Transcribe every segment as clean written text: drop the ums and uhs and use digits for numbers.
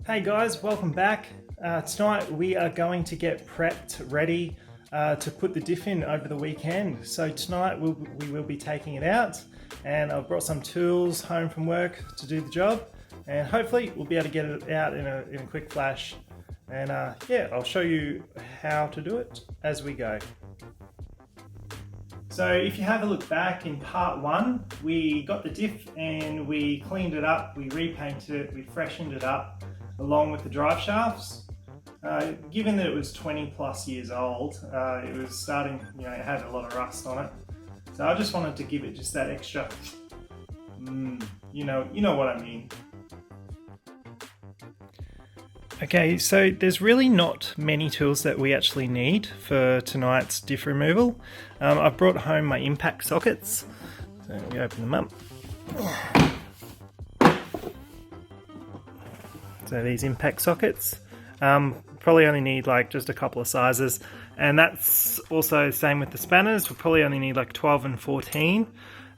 Hey guys, welcome back. Tonight we are going to get prepped, ready to put the diff in over the weekend. So tonight we will be taking it out, and I've brought some tools home from work to do the job, and hopefully we'll be able to get it out in a quick flash. And yeah, I'll show you how to do it as we go. So if you have a look back in part one, we got the diff and we cleaned it up, we repainted it, we freshened it up along with the drive shafts. Given that it was 20 plus years old, it was starting, it had a lot of rust on it. So I just wanted to give it just that extra, you know what I mean. Okay, so there's really not many tools that we actually need for tonight's diff removal. I've brought home my impact sockets, so we open them up. So these impact sockets, probably only need like just a couple of sizes, and that's also the same with the spanners. We'll probably only need like 12 and 14.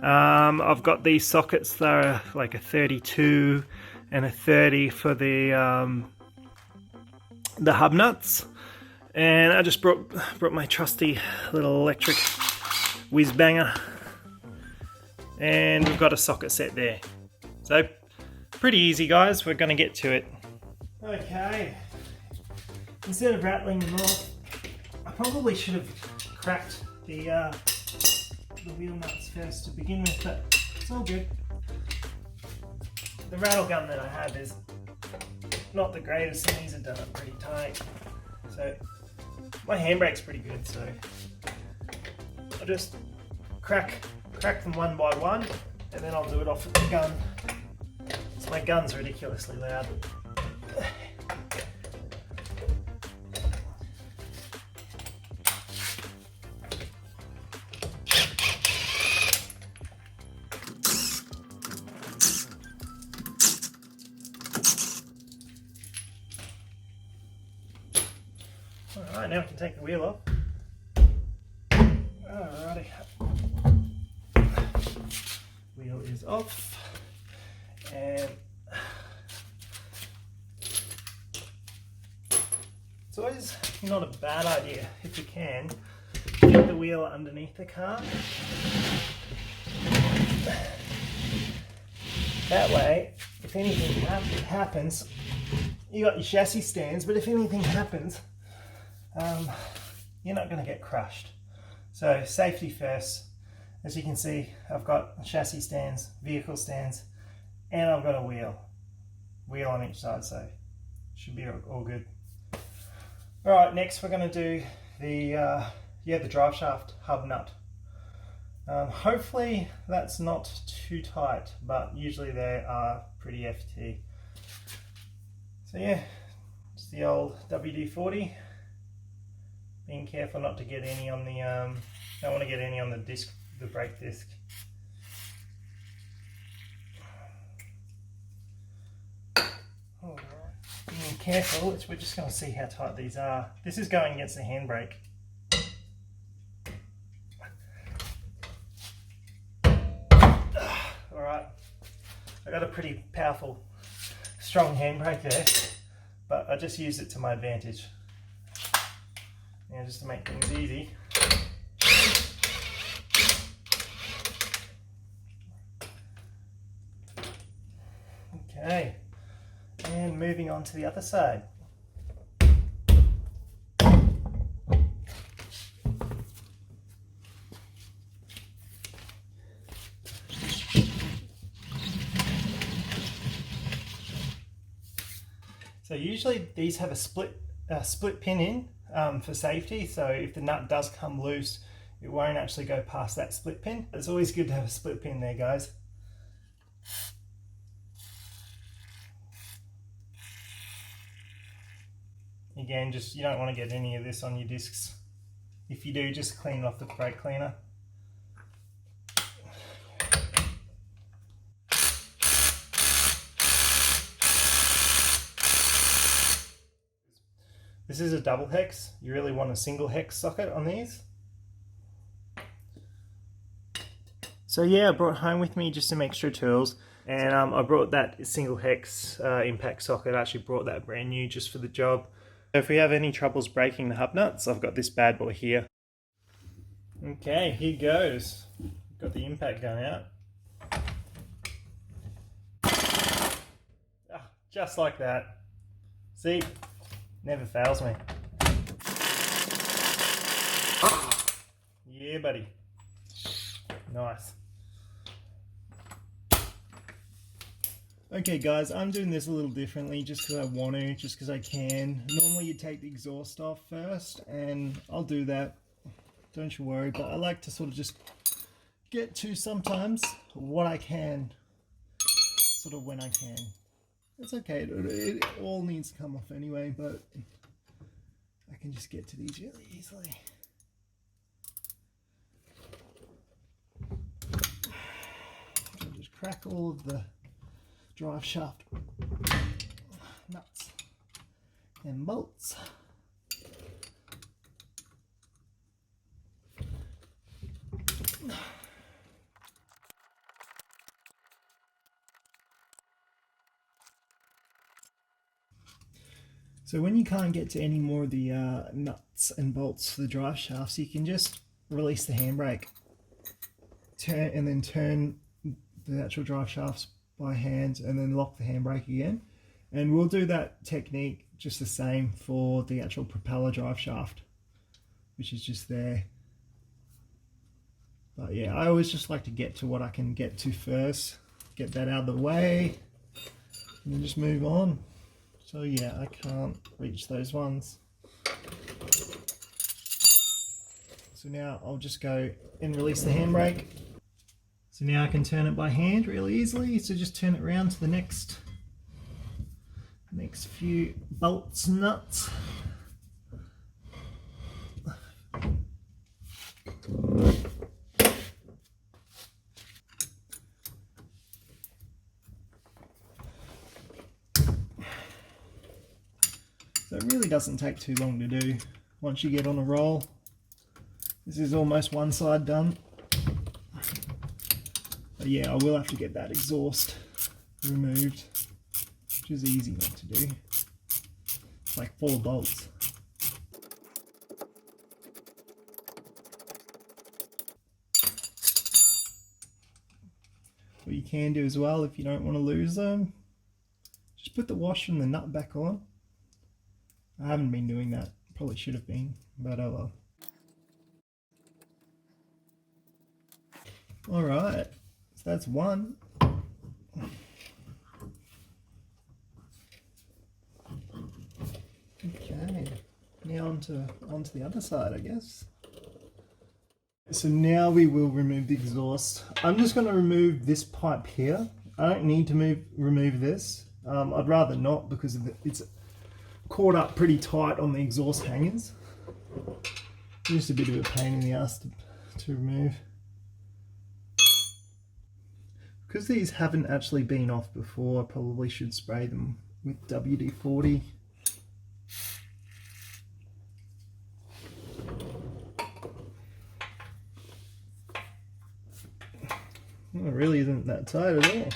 I've got these sockets that are like a 32 and a 30 for the hub nuts, and I just brought my trusty little electric whiz banger, and we've got a socket set there. So pretty easy, guys. We're going to get to it. Okay, instead of rattling them off, I probably should have cracked the wheel nuts first to begin with, but it's all good. The rattle gun that I have is not the greatest, and these are done up pretty tight. So my handbrake's pretty good, so I'll just crack them one by one, and then I'll do it off with the gun. So my gun's ridiculously loud. Alright, now we can take the wheel off. Alrighty. Wheel is off. And it's always not a bad idea, if you can, get the wheel underneath the car. That way, if anything happens, you got your chassis stands, but if anything happens, you're not going to get crushed. So safety first. As you can see, I've got chassis stands, vehicle stands, and I've got a wheel on each side, so should be all good. All right, next we're going to do the Driveshaft Hub Nut. Hopefully that's not too tight, but usually they are pretty FT. So yeah, just the old WD-40. Being careful not to get any on the, don't want to get any on the disc, the brake disc. Alright, being careful, we're just going to see how tight these are. This is going against the handbrake. Alright, I got a pretty powerful, strong handbrake there, but I just used it to my advantage. Just to make things easy. Okay, and moving on to the other side. So usually these have a split pin in for safety, so if the nut does come loose, it won't actually go past that split pin. It's always good to have a split pin there, guys. Again, just you don't want to get any of this on your discs. If you do, just clean it off the brake cleaner. This is a double hex. You really want a single hex socket on these. So yeah, I brought home with me just some extra tools, and I brought that single hex impact socket. I actually brought that brand new just for the job. So if we have any troubles breaking the hub nuts, I've got this bad boy here. Okay, here goes. Got the impact going out. Ah, just like that. See, never fails me. Yeah, buddy. Nice. Okay guys, I'm doing this a little differently just because I want to, just because I can. Normally you take the exhaust off first, and I'll do that, don't you worry, but I like to sort of just get to sometimes what I can, sort of when I can. It's okay, it all needs to come off anyway, but I can just get to these really easily. So just crack all of the drive shaft nuts and bolts. So when you can't get to any more of the nuts and bolts for the drive shafts, you can just release the handbrake, turn the actual drive shafts by hand, and then lock the handbrake again. And we'll do that technique just the same for the actual propeller drive shaft, which is just there. But yeah, I always just like to get to what I can get to first, get that out of the way, and then just move on. So yeah, I can't reach those ones. So now I'll just go and release the handbrake. So now I can turn it by hand really easily. So just turn it around to the next few bolts and nuts. So it really doesn't take too long to do once you get on a roll. This is almost one side done. But yeah, I will have to get that exhaust removed, which is easy not to do. It's like 4 bolts. What you can do as well, if you don't want to lose them, just put the washer and the nut back on. I haven't been doing that, probably should have been, but oh well. Alright, so that's one. Okay, now onto the other side, I guess. So now we will remove the exhaust. I'm just going to remove this pipe here. I don't need to remove this. I'd rather not, because it's caught up pretty tight on the exhaust hangers. Just a bit of a pain in the ass to remove. Because these haven't actually been off before, I probably should spray them with WD-40. Well, it really isn't that tight at all.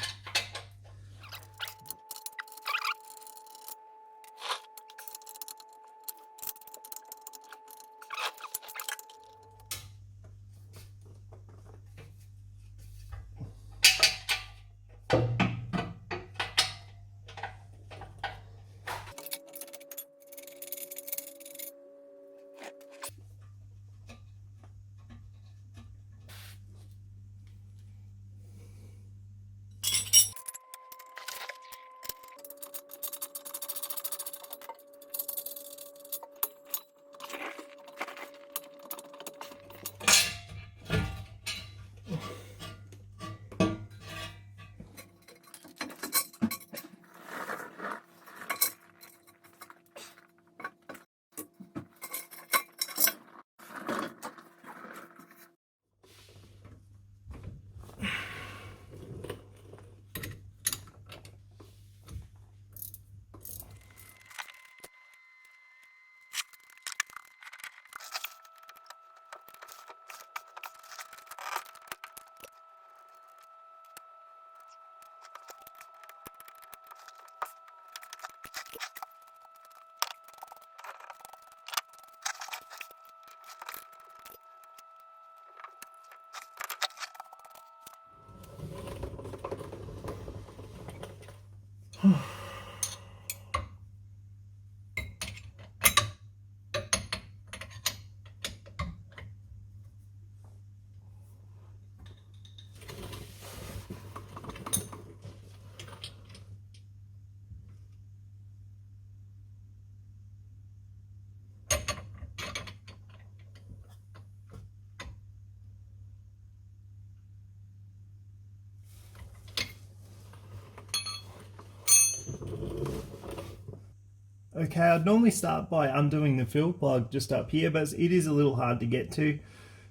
Okay, I'd normally start by undoing the fill plug just up here, but it is a little hard to get to,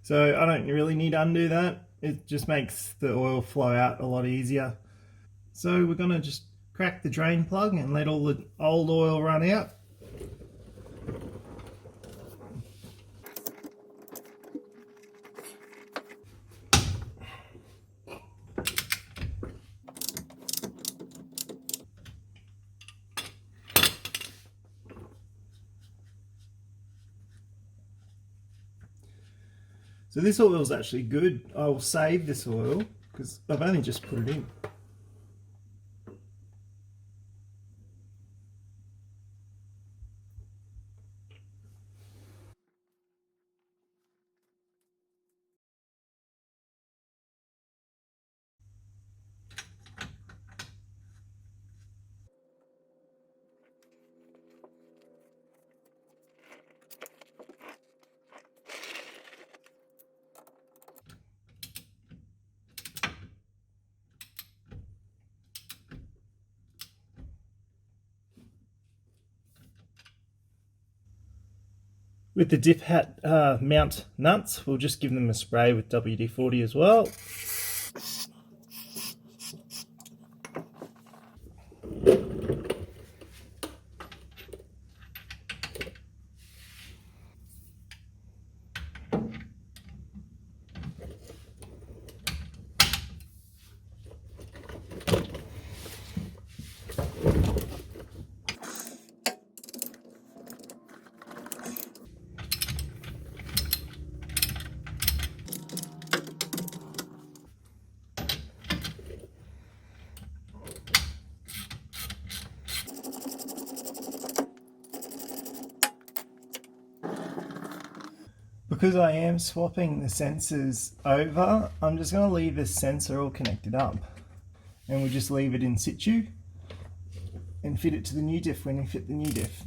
so I don't really need to undo that. It just makes the oil flow out a lot easier. So we're going to just crack the drain plug and let all the old oil run out. So this oil is actually good. I will save this oil because I've only just put it in. With the diff hat mount nuts, we'll just give them a spray with WD-40 as well. Because I am swapping the sensors over, I'm just going to leave this sensor all connected up, and we'll just leave it in situ and fit it to the new diff when we fit the new diff.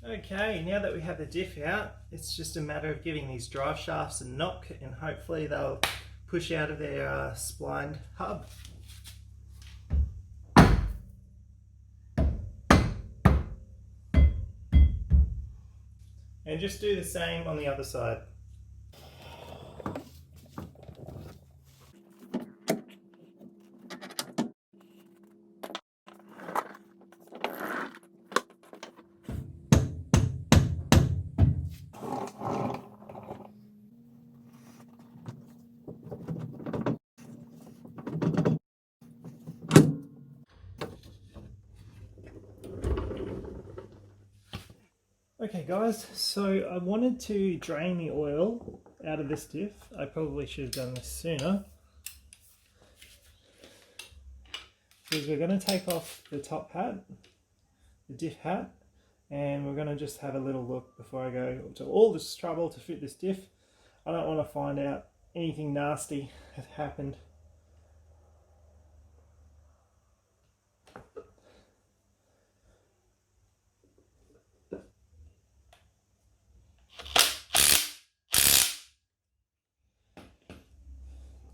Okay, now that we have the diff out, it's just a matter of giving these drive shafts a knock and hopefully they'll push out of their splined hub. And just do the same on the other side. Okay guys, so I wanted to drain the oil out of this diff. I probably should have done this sooner. Because we're going to take off the top hat, the diff hat, and we're going to just have a little look before I go to all this trouble to fit this diff. I don't want to find out anything nasty has happened.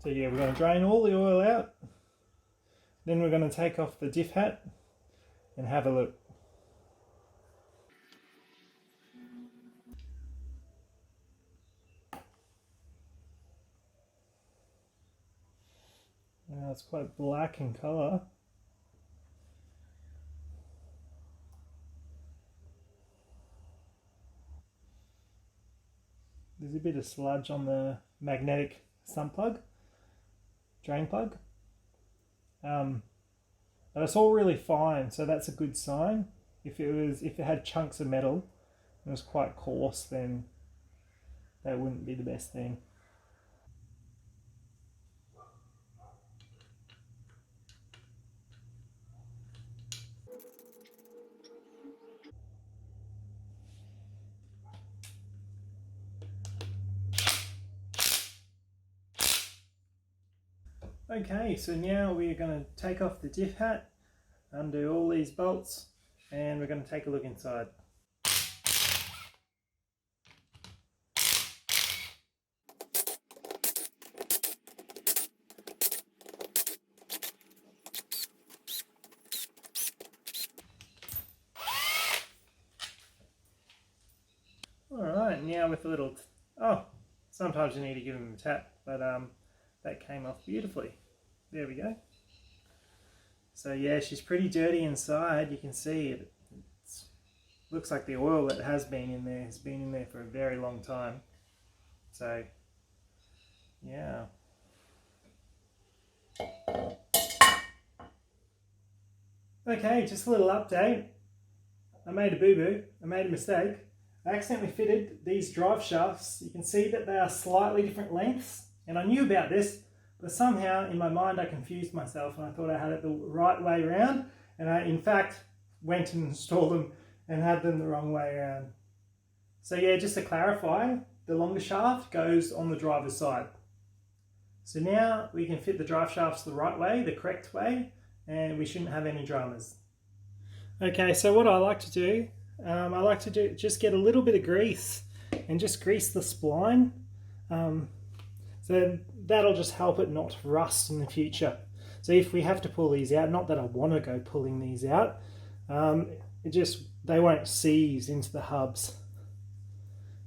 So yeah, we're going to drain all the oil out. Then we're going to take off the diff hat and have a look. Now it's quite black in colour. There's a bit of sludge on the magnetic sump plug, drain plug. But it's all really fine, so that's a good sign. If it had chunks of metal and it was quite coarse, then that wouldn't be the best thing. Okay, so now we're going to take off the diff hat, undo all these bolts, and we're going to take a look inside. Alright, now with a little... sometimes you need to give them a tap, but that came off beautifully. There we go. So yeah, she's pretty dirty inside. You can see it. Looks like the oil that has been in there has been in there for a very long time. So yeah. Okay, just a little update. I made a boo-boo. I made a mistake. I accidentally fitted these drive shafts. You can see that they are slightly different lengths, and I knew about this, but somehow in my mind I confused myself and I thought I had it the right way around, and I in fact went and installed them and had them the wrong way around. So yeah, just to clarify, the longer shaft goes on the driver's side. So now we can fit the drive shafts the right way, the correct way, and we shouldn't have any dramas. Okay, so what I like to do, just get a little bit of grease and just grease the spline. So that'll just help it not rust in the future. So if we have to pull these out, not that I want to go pulling these out, they won't seize into the hubs.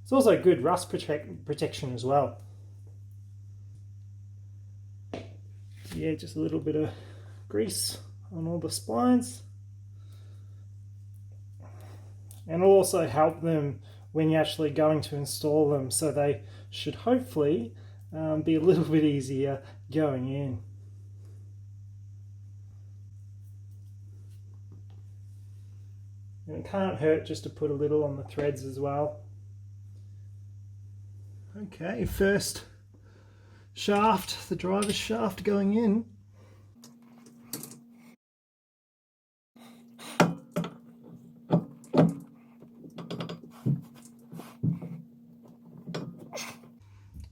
It's also good rust protection as well. Yeah, just a little bit of grease on all the splines. And it'll also help them when you're actually going to install them, so they should hopefully be a little bit easier going in. And it can't hurt just to put a little on the threads as well. Okay, first shaft, the driver's shaft going in.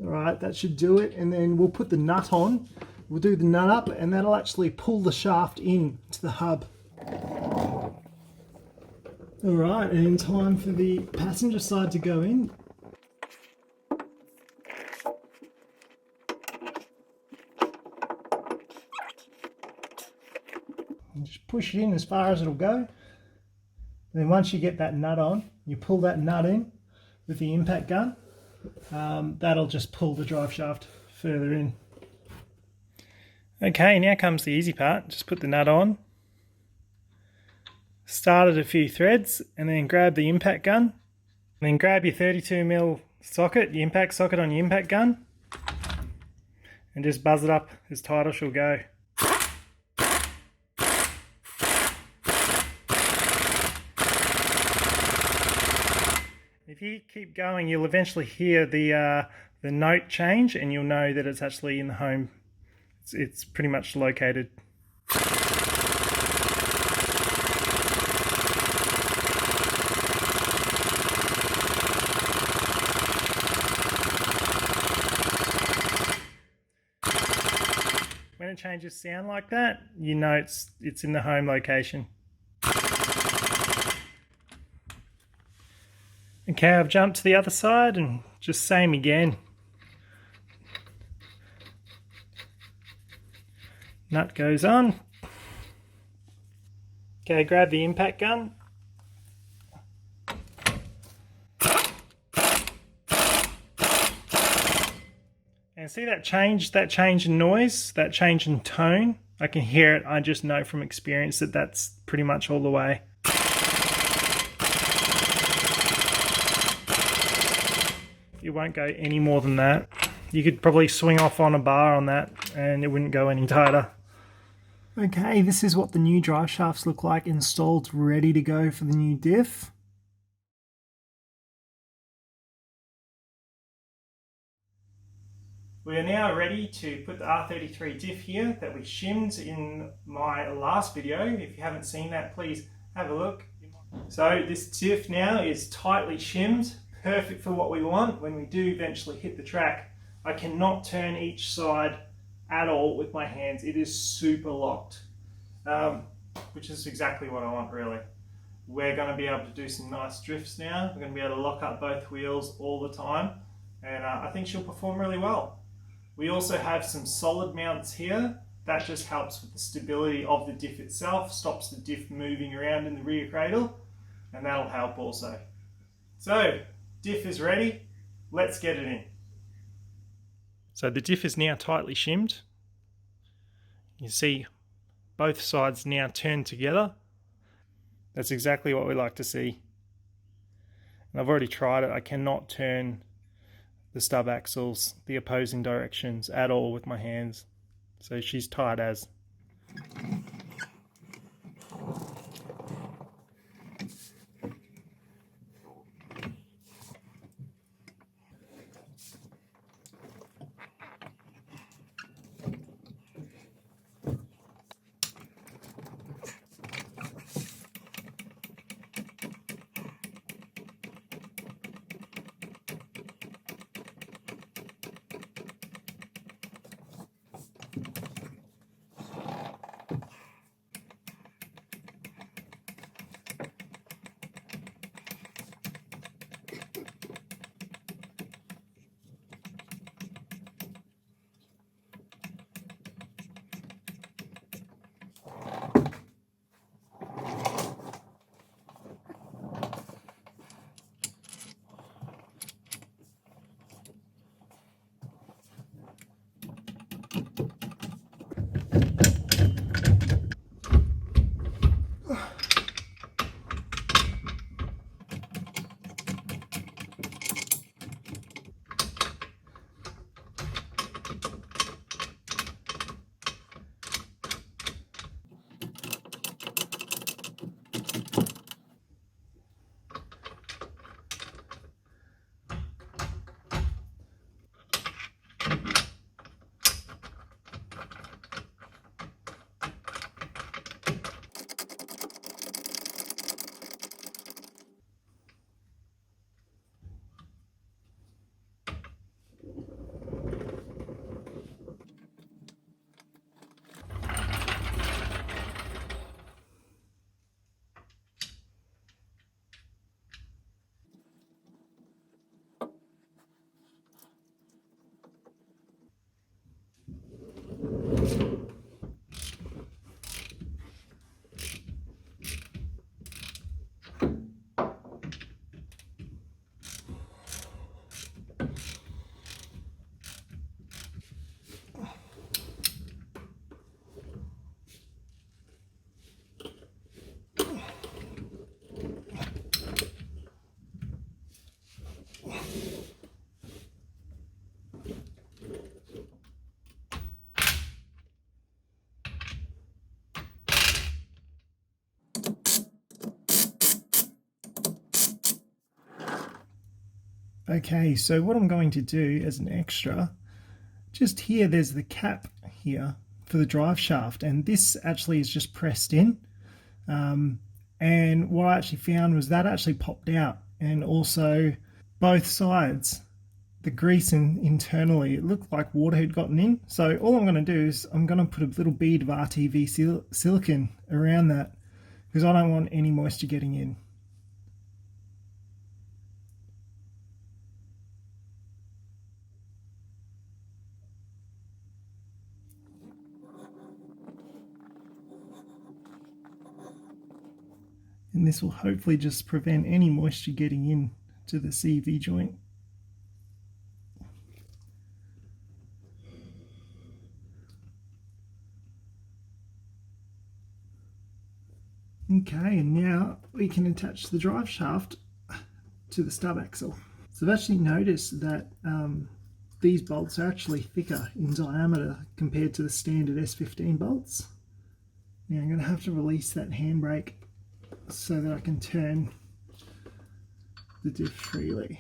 Alright, that should do it, and then we'll put the nut on. We'll do the nut up, and that'll actually pull the shaft in to the hub. Alright, and in time for the passenger side to go in. And just push it in as far as it'll go. And then once you get that nut on, you pull that nut in with the impact gun. That'll just pull the drive shaft further in. Okay, now comes the easy part. Just put the nut on, start at a few threads, and then grab the impact gun. And then grab your 32mm socket, the impact socket on your impact gun, and just buzz it up as tight as she'll go. keep going, you'll eventually hear the note change, and you'll know that it's actually in the home. It's pretty much located. When it changes sound like that, you know it's in the home location. Okay, I've jumped to the other side and just same again. Nut goes on. Okay, grab the impact gun. And see that change in noise, that change in tone? I can hear it, I just know from experience that that's pretty much all the way. It won't go any more than that. You could probably swing off on a bar on that and it wouldn't go any tighter. Okay, this is what the new drive shafts look like installed, ready to go for the new diff. We are now ready to put the R33 diff here that we shimmed in my last video. If you haven't seen that, please have a look. So this diff now is tightly shimmed, perfect for what we want when we do eventually hit the track. I cannot turn each side at all with my hands. It is super locked, which is exactly what I want really. We're going to be able to do some nice drifts now. We're going to be able to lock up both wheels all the time, and I think she'll perform really well. We also have some solid mounts here. That just helps with the stability of the diff itself, stops the diff moving around in the rear cradle, and that'll help also. So, diff is ready. Let's get it in. So the diff is now tightly shimmed. You see both sides now turned together. That's exactly what we like to see. And I've already tried it. I cannot turn the stub axles the opposing directions at all with my hands. So she's tight as. Okay, so what I'm going to do as an extra, just here there's the cap here for the drive shaft, and this actually is just pressed in. And what I actually found was that actually popped out, and also both sides, the grease internally, it looked like water had gotten in. So all I'm going to do is I'm going to put a little bead of RTV silicone around that because I don't want any moisture getting in. And this will hopefully just prevent any moisture getting in to the CV joint. Okay, and now we can attach the drive shaft to the stub axle. So I've actually noticed that these bolts are actually thicker in diameter compared to the standard S15 bolts. Now I'm going to have to release that handbrake so that I can turn the diff freely.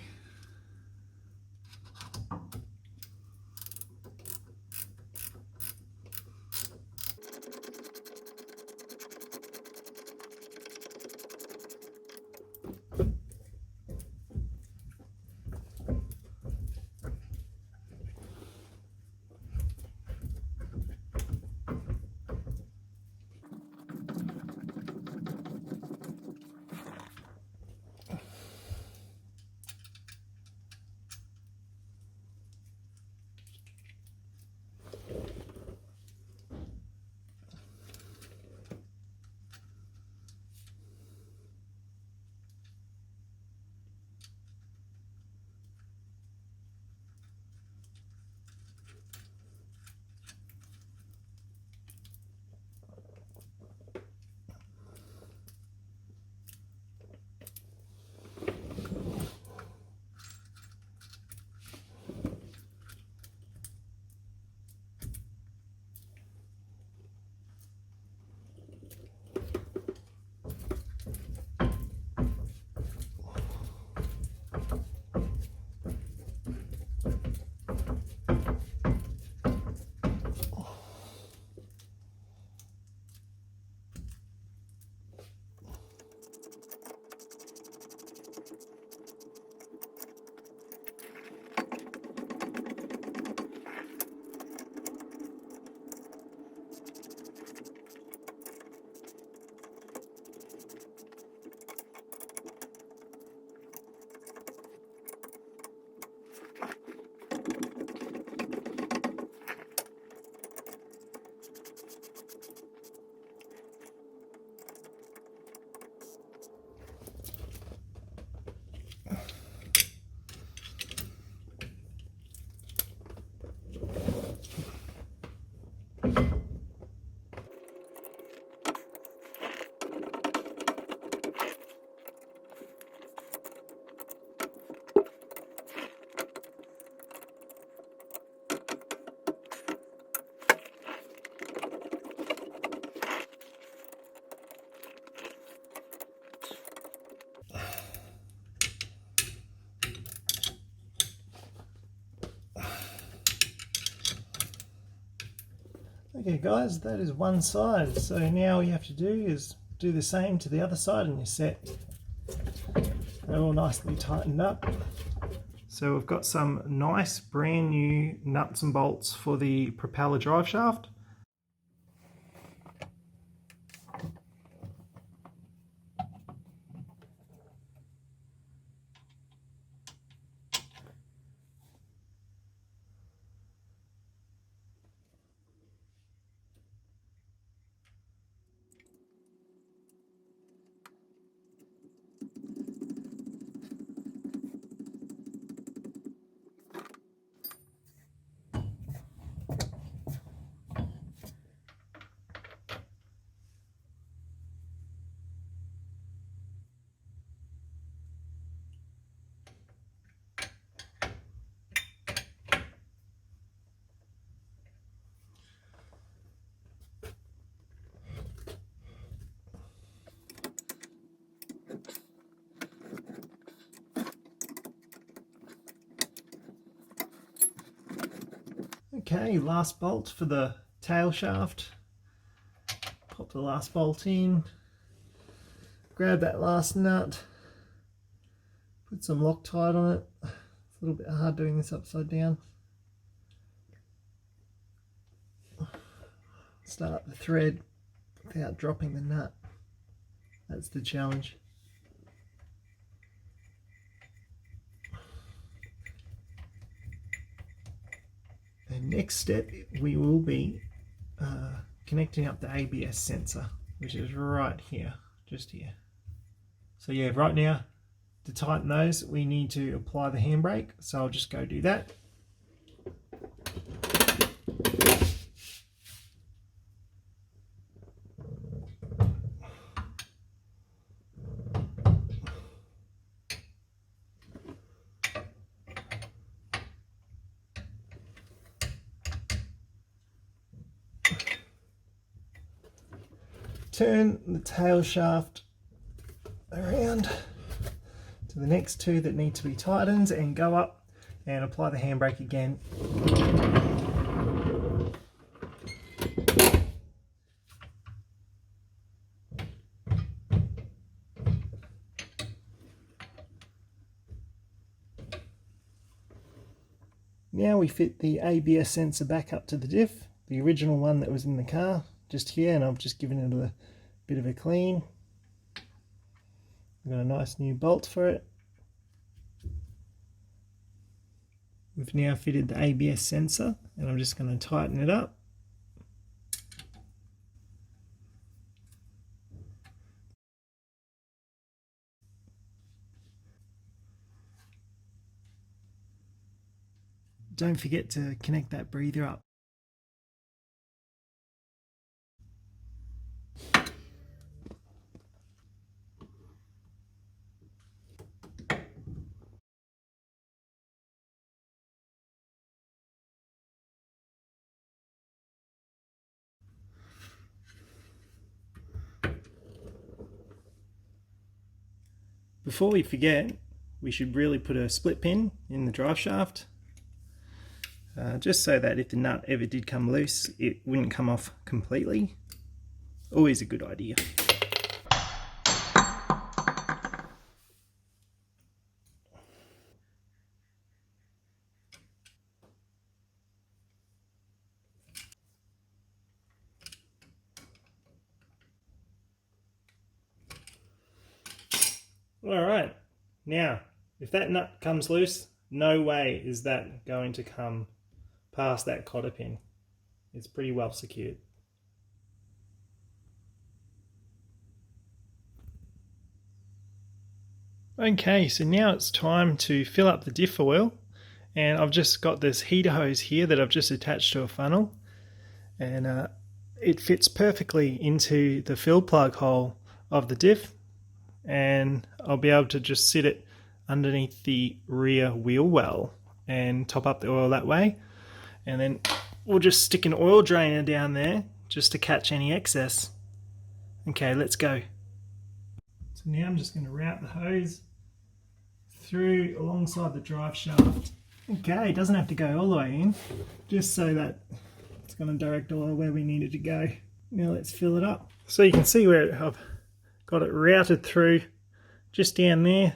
Okay guys, that is one side. So now all you have to do is do the same to the other side and you're set. They're all nicely tightened up. So we've got some nice brand new nuts and bolts for the propeller drive shaft. Okay, last bolt for the tail shaft. Pop the last bolt in, grab that last nut, put some Loctite on it. It's a little bit hard doing this upside down. Start the thread without dropping the nut. That's the challenge. And next step, we will be connecting up the ABS sensor, which is right here, just here. So yeah, right now, to tighten those, we need to apply the handbrake. So I'll just go do that. Turn the tail shaft around to the next two that need to be tightened and go up and apply the handbrake again. Now we fit the ABS sensor back up to the diff, the original one that was in the car, just here, and I've just given it a bit of a clean. I've got a nice new bolt for it. We've now fitted the ABS sensor, and I'm just going to tighten it up. Don't forget to connect that breather up. Before we forget, we should really put a split pin in the drive shaft, just so that if the nut ever did come loose, it wouldn't come off completely. Always a good idea. Alright, now if that nut comes loose, no way is that going to come past that cotter pin. It's pretty well secured. Okay, so now it's time to fill up the diff oil, and I've just got this heater hose here that I've just attached to a funnel, and it fits perfectly into the fill plug hole of the diff, and I'll be able to just sit it underneath the rear wheel well and top up the oil that way, and then we'll just stick an oil drainer down there just to catch any excess. Okay, let's go. So now I'm just going to route the hose through alongside the drive shaft. Okay, it doesn't have to go all the way in, just so that it's going to direct oil where we need it to go. Now let's fill it up. So you can see where I've got it routed through, just down there,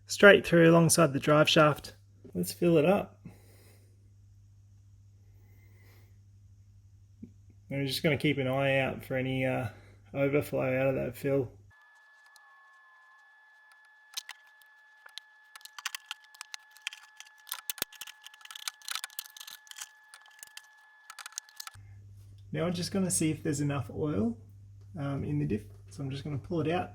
straight through alongside the drive shaft. Let's fill it up. And we're just going to keep an eye out for any overflow out of that fill. Now I'm just going to see if there's enough oil in the diff, so I'm just going to pull it out.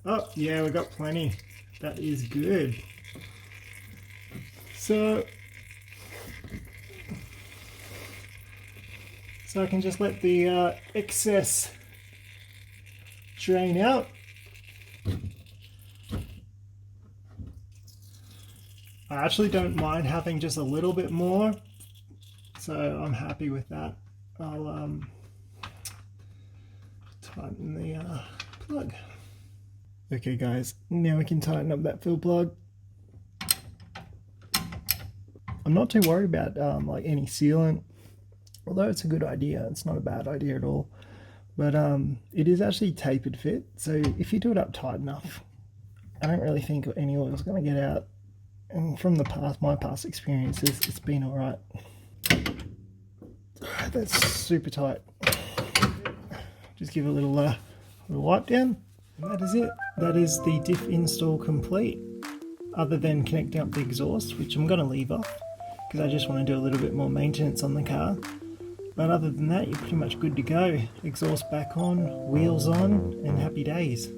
Oh yeah, we've got plenty. That is good. So I can just let the excess drain out. I actually don't mind having just a little bit more, so I'm happy with that. I'll tighten the plug. Okay guys, now we can tighten up that fill plug. I'm not too worried about like any sealant, although it's a good idea. It's not a bad idea at all. But it is actually tapered fit, so if you do it up tight enough, I don't really think any oil is going to get out. And from my past experiences, it's been all right. That's super tight. Just give it a little wipe down, and that is it. That is the diff install complete, other than connecting up the exhaust, which I'm going to leave off because I just want to do a little bit more maintenance on the car. But other than that, you're pretty much good to go. Exhaust back on, wheels on, and happy days.